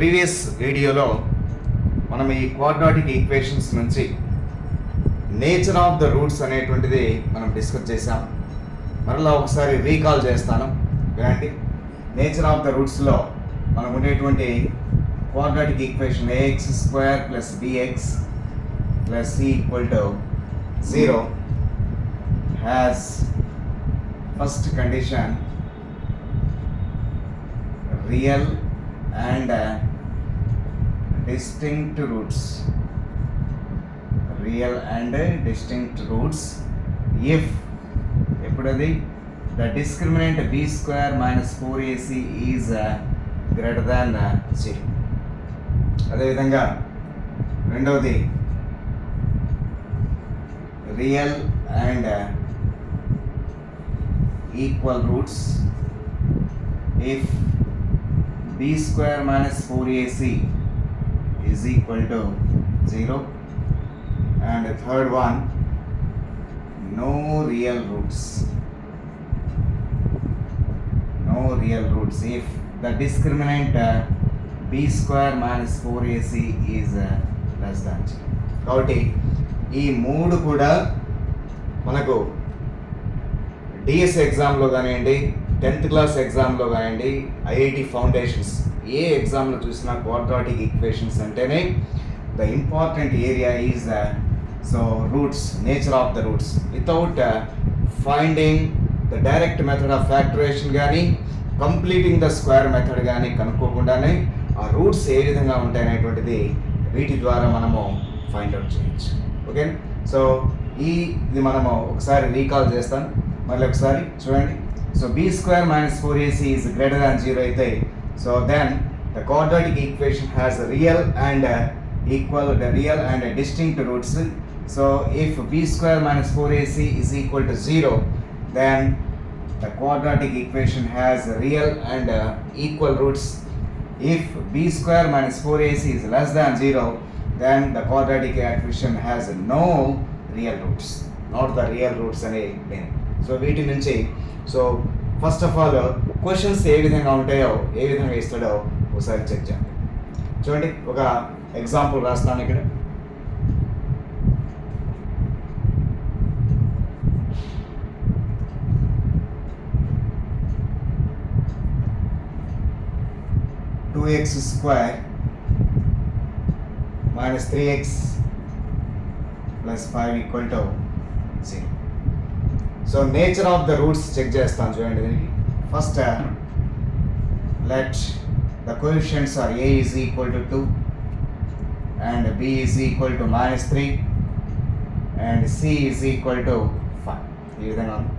Previous వీడియోలో మనం ఈ క్వాడ్రాటిక్ ఈక్వేషన్స్ నుంచి నేచర్ ఆఫ్ ద రూట్స్ అనేటువంటిది మనం డిస్కస్ చేసాం. మరలా ఒకసారి రీకాల్ చేస్తాను వినండి. నేచర్ ఆఫ్ ద రూట్స్లో మనకు ఉండేటువంటి quadratic equation ax² + bx + c = 0 has first condition real and distinct roots. Real and distinct roots if ఎప్పుడది the discriminant b² - 4ac is greater than 0. అదేవిధంగా రెండవది real and equal roots if b² - 4ac is equal to 0, and the third one, no real roots. No real roots if the discriminant b² - 4ac is less than 0. కాబట్టి ఈ మూడు కూడా మనకు DS ఎగ్జామ్లో కానివ్వండి, 10th class ఎగ్జామ్లో కానివ్వండి, IIT foundations ఏ ఎగ్జామ్లో చూసినా క్వాడ్రాటిక్ ఈక్వేషన్స్ అంటేనే the important area is roots, nature of the roots. Without finding the direct method of factorisation కానీ కంప్లీటింగ్ ద స్క్వేర్ మెథడ్ కానీ కనుక్కోకుండానే ఆ రూట్స్ ఏ విధంగా ఉంటాయనేటువంటిది వీటి ద్వారా మనము ఫైండ్ అవుట్ చేయొచ్చు. ఓకే, సో ఇది మనము ఒకసారి రీకాల్ చేస్తాను. మళ్ళీ ఒకసారి చూడండి. So b² - 4ac is greater than 0 అయితే, so then the quadratic equation has real and real and distinct roots. So if b² - 4ac is equal to 0, then the quadratic equation has real and equal roots. If b² - 4ac is less than 0, then the quadratic equation has no real roots, not the real roots అనే meaning. So వీటి నుంచి first of all questions ఏ విధంగా ఉంటాయో, ఏ విధంగా ఇస్తాడో ఒకసారి check చేయండి. చూడండి, ఒక ఎగ్జాంపుల్ రాస్తాను ఇక్కడ. (2x² - 3x + 5 = 0. So nature of the roots check చేస్తాను. చూడండి, దీనికి first let the coefficients are a is equal to 2 and b is equal to -3 and c is equal to 5. ఈ విధంగా ఉంది.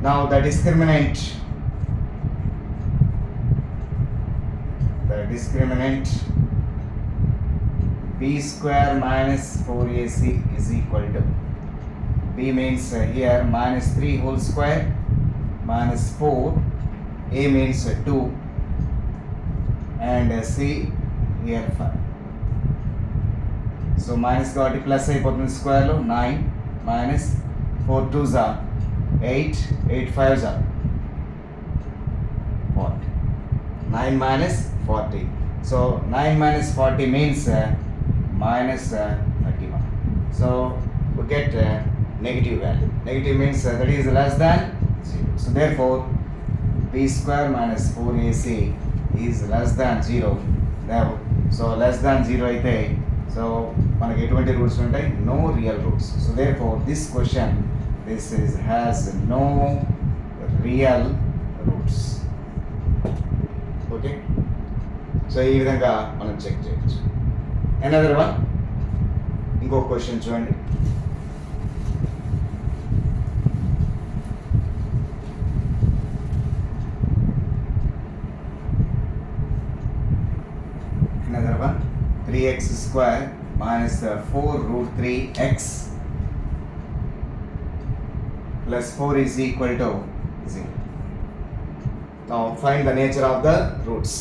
Now the discriminant b² - 4ac is equal to, b means here -3 whole square -4, a means 2 and c here 5. So minus కాబట్టి plus అయిపోతుంది స్క్వేర్లో 9 minus 4 2s are 8 8 5s are 40. 9 minus 40. So 9 minus 40 means minus 31. So we get negative value. Negative means that is less than 0. So therefore b² - 4ac is less than 0. Now, so less than 0 అయితే, so మనకి ఎటువంటి roots ఉంటాయి? No real roots. So therefore this question has no real roots. Okay, so ఈ విధంగా మనం check చేయొచ్చు. Another one, ఇంకో question చూడండి. Another one, 3x² - 4√3x + 4 is equal to 0. Now find the nature of the roots.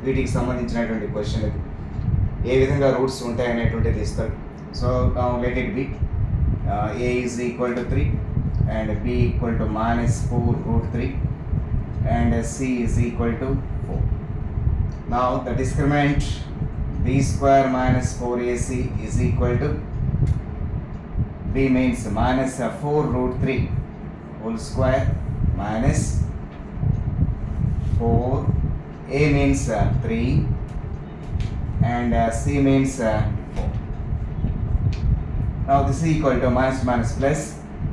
వీటికి సంబంధించినటువంటి question ఇది. ఏ విధంగా రూట్స్ ఉంటాయి అనేటువంటిది ఇస్తాడు. So now let it be a is equal to 3 and b equal to -4√3 and c is equal to 4. Now the discriminant b square minus 4ac is equal to b means minus 4 root 3 whole square minus 4, a means 3 and c means 4. Now this is equal to minus minus plus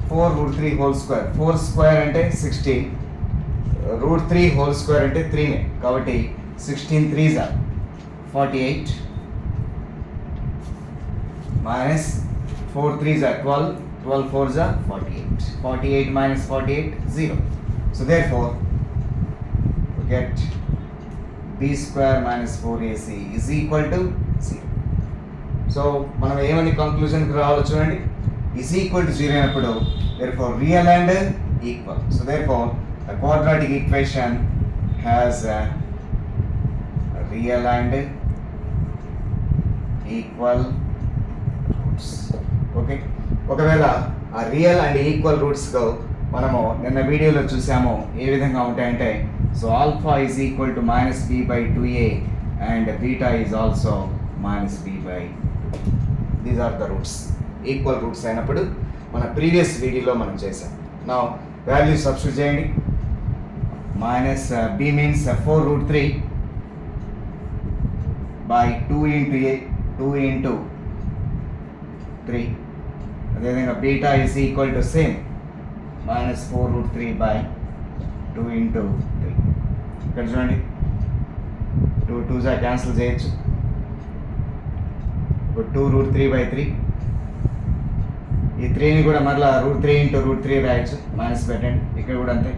4 root 3 whole square. 4 square ante 16, root 3 whole square ante 3 ne kabatti 16 3s are 48 minus 4 3s are 12, 12 4s are 48. 48 minus 48 0. So therefore we get b square minus 4ac is equal to 0. So మనం ఏమని conclusion కి రావాలో చూడండి. is equal to 0 అయినప్పుడు therefore real and equal. So therefore the quadratic equation has a real and equal roots. Okay. ఒకవేళ ఆ real and equal roots మనము నిన్న వీడియోలో చూసాము ఏ విధంగా ఉంటాయంటే so alpha is equal to minus b by 2a and beta is also minus b by, these are the roots. Equal roots అయినప్పుడు మన ప్రీవియస్ వీడియోలో మనం చేసాం. నా వాల్యూ సబ్స్టిట్యూట్ చేయండి. Minus b means 4 root 3 by 2 into a 2 into 3. అదేవిధంగా beta is equal to same minus 4 root 3 by 2 into 3. ఇక్కడ చూడండి 2 2s క్యాన్సిల్ చేయొచ్చు. ఇప్పుడు 2 root 3 by 3, ఈ 3ని కూడా మరలా root 3 into root 3 రాయొచ్చు. మైనస్ పెట్టండి. ఇక్కడ కూడా అంతే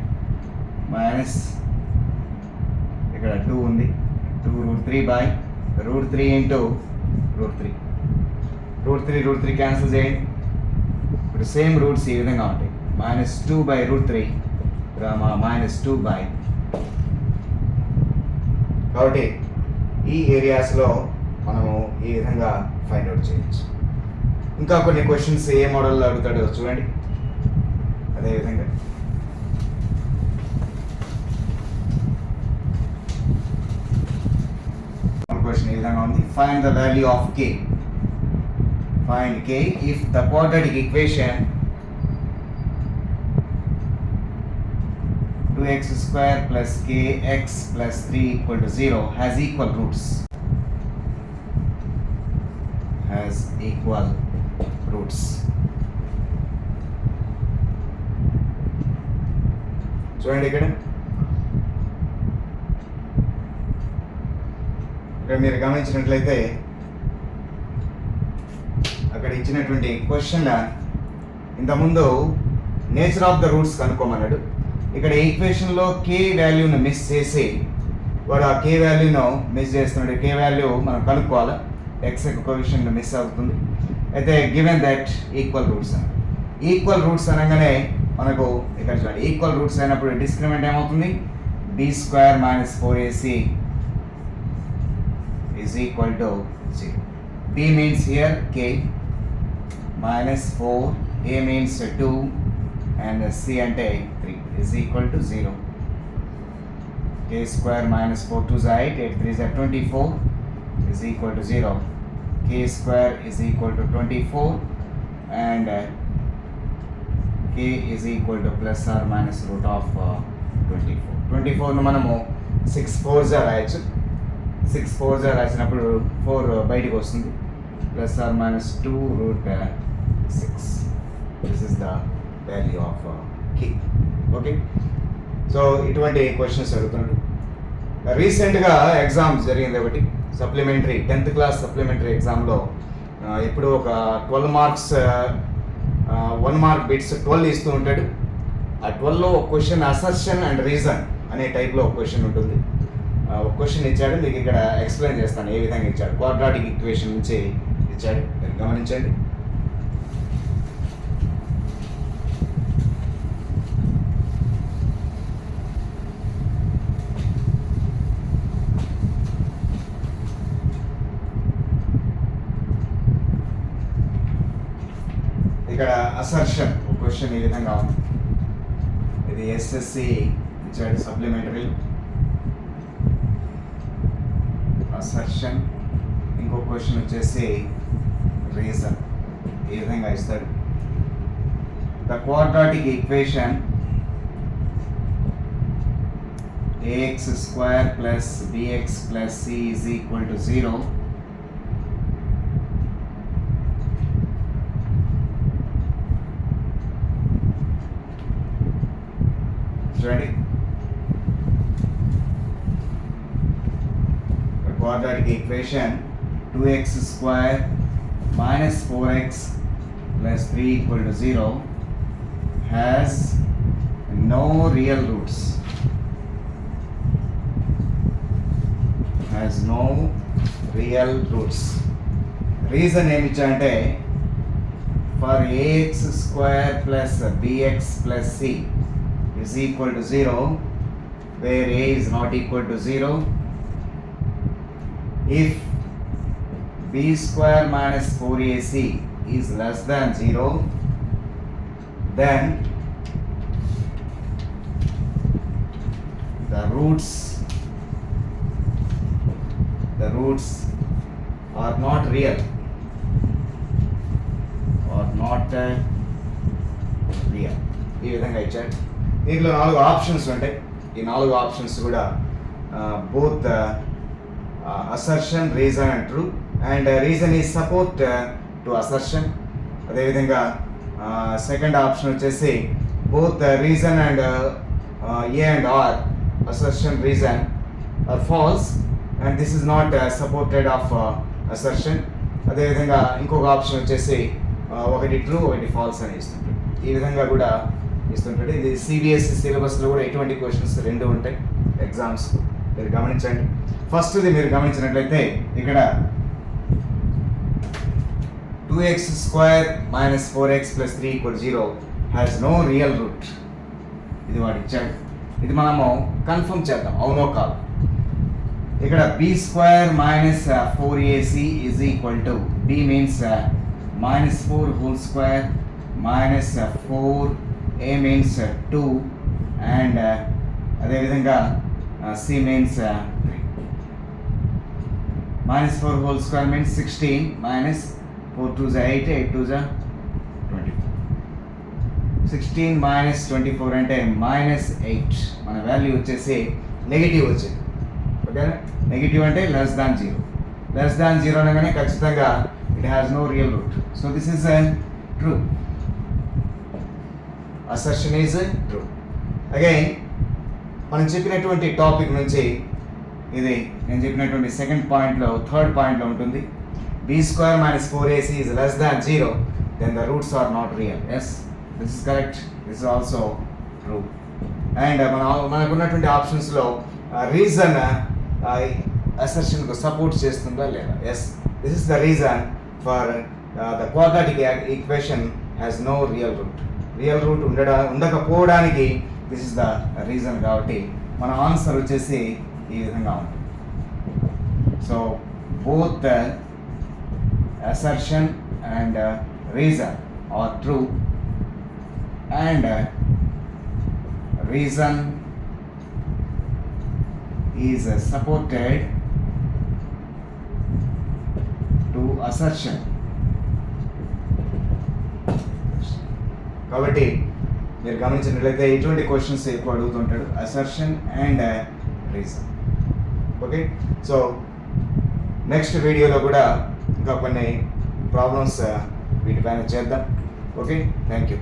మైనస్, ఇక్కడ 2 ఉంది. 2 root 3 by root 3 into root 3. root 3 cancel చేయండి. ఇప్పుడు సేమ్ రూట్స్ ఈ విధంగా ఉంటాయి. minus 2 by root 3 minus 2 by. కాబట్టి ఈ ఏరియాస్లో మనము ఈ విధంగా ఫైండ్ అవుట్ చేయొచ్చు. ఇంకా కొన్ని క్వశ్చన్స్ ఏ మోడల్లో అడుగుతాడో చూడండి. అదేవిధంగా క్వశ్చన్ ఈ విధంగా ఉంది. Find the value of k. Find k if the quadratic equation 2x square plus kx plus 3 equal to 0 has equal roots. Has equal roots. చూడండి ఇక్కడ మీరు గమనించినట్లయితే అక్కడ ఇచ్చినటువంటి క్వశ్చన్ ఇంతకుముందు నేచర్ ఆఫ్ ద రూట్స్ కనుక్కోమన్నాడు. ఇక్కడ ఈక్వేషన్లో కే వాల్యూను మిస్ చేసి వాడు ఆ కే వాల్యూను మిస్ చేస్తున్నాడు. కే వాల్యూ మనం కనుక్కోవాలి. ఎక్స్ కోఎఫిషియంట్ మిస్ అవుతుంది. అయితే గివెన్ దట్ ఈక్వల్ రూట్స్ అని, ఈక్వల్ రూట్స్ అనగానే మనకు ఇక్కడ చూడండి ఈక్వల్ రూట్స్ అయినప్పుడు డిస్క్రిమినెంట్ ఏమవుతుంది? B square minus 4ac is equal to 0. B means here k minus 4, a means 2 and c ante 3 is equal to 0. k square minus 4 2s are 8, 8 3s are 24 is equal to 0. k square is equal to 24 and k is equal to plus or minus root of 24. 24 ను మనము 6 4s రాయొచ్చు. 6 4s రాసినప్పుడు 4 బయటికి వస్తుంది. Plus or minus 2 root 6. This is the value of k. Okay, so ఇటువంటి questions అడుగుతున్నాడు. రీసెంట్గా exams జరిగింది ఒకటి, సప్లిమెంటరీ 10th క్లాస్ సప్లిమెంటరీ ఎగ్జామ్లో ఇప్పుడు ఒక 12 మార్క్స్ 1 మార్క్ బిట్స్ 12 ఇస్తూ ఉంటాడు. ఆ 12లో ఒక క్వశ్చన్ అసర్షన్ అండ్ రీజన్ అనే టైప్లో ఒక క్వశ్చన్ ఉంటుంది. ఒక క్వశ్చన్ ఇచ్చాడు, మీకు ఇక్కడ ఎక్స్ప్లెయిన్ చేస్తాను ఏ విధంగా ఇచ్చాడు. క్వాడ్రాటిక్ ఈక్వేషన్ నుంచి ఇచ్చాడు, మీరు గమనించండి. ఇక్కడ అసర్షన్ ఒక క్వశ్చన్ ఈ విధంగా ఉంది. ఇది ఎస్ఎస్సి ఇచ్చాడు సప్లిమెంటరీ. అసర్షన్, ఇంకో క్వశ్చన్ వచ్చేసి రీజన్. ఈ విధంగా ఇస్తాడు. The quadratic equation ax square plus bx plus c is equal to 0 చూడండి. quadratic equation 2x square minus 4x plus 3 equal to 0 has no real roots. Has no real roots. Reason ఏమిచ్చంటే for ax square plus bx plus c is equal to 0 where a is not equal to 0. If b square minus 4ac is less than 0, then the roots are not real, real. ఈ విధంగా ఇచ్చాడు. దీంట్లో 4 options ఉంటాయి. ఈ 4 options కూడా both assertion, reason and true. And reason is support to assertion. అదేవిధంగా second option వచ్చేసి both reason and A and R, assertion, reason are false and this is not supported of assertion. అదేవిధంగా ఇంకొక option వచ్చేసి ఒకటి true, ఒకటి falls అని ఇస్తుంటాడు. ఈ విధంగా కూడా ఇస్తుంటాడు. ఇది సిబిఎస్ఈ సిలబస్లో కూడా ఎటువంటి క్వశ్చన్స్ 2 ఉంటాయి ఎగ్జామ్స్. మీరు గమనించండి. ఫస్ట్ది మీరు గమనించినట్లయితే ఇక్కడ 2x square minus 4x plus 3 equal 0 has no real root. ఇది వాడు ఇచ్చాడు. ఇది మనము కన్ఫర్మ్ చేద్దాం, అవునో కాదు. ఇక్కడ b square minus 4ac is equal to, b means minus 4 whole square minus 4, a means 2 and అదే విధంగా c means 3. minus 4 whole square means 16 minus 4 2 is 8, 8 2 is 24. 16 minus 24 అంటే minus 8. మన వాల్యూ వచ్చేసి నెగిటివ్ వచ్చింది. ఓకేనా? నెగిటివ్ అంటే లెస్ దాన్ 0. లెస్ దాన్ 0 అనగానే ఖచ్చితంగా it has no real root. So this is true. Assertion is true. Again మనం చెప్పినటువంటి టాపిక్ నుంచి ఇది నేను చెప్పినటువంటి సెకండ్ పాయింట్లో, థర్డ్ పాయింట్లో ఉంటుంది. b square minus 4ac is less than 0, then the roots are not real. Yes, this is correct. This is also true. And మనకున్నటువంటి ఆప్షన్స్లో రీజన్ అసర్షన్కు సపోర్ట్ చేస్తుందా లేదా? Yes, this is the reason for the quadratic equation has no real root. Real root ఉండకపోవడానికి this is the reason. కాబట్టి మన answer వచ్చేసి ఈ విధంగా ఉంటుంది. So both the assertion and reason are true and reason is supported to assertion. కాబట్టి మీరు గమనించినట్లయితే ఇటువంటి క్వశ్చన్స్ ఎక్కువ అడుగుతుంటాడు, assertion and reason. Okay, so next వీడియోలో కూడా ఇంకా కొన్ని ప్రాబ్లమ్స్ వీటిపైన చేద్దాం. Okay, thank you.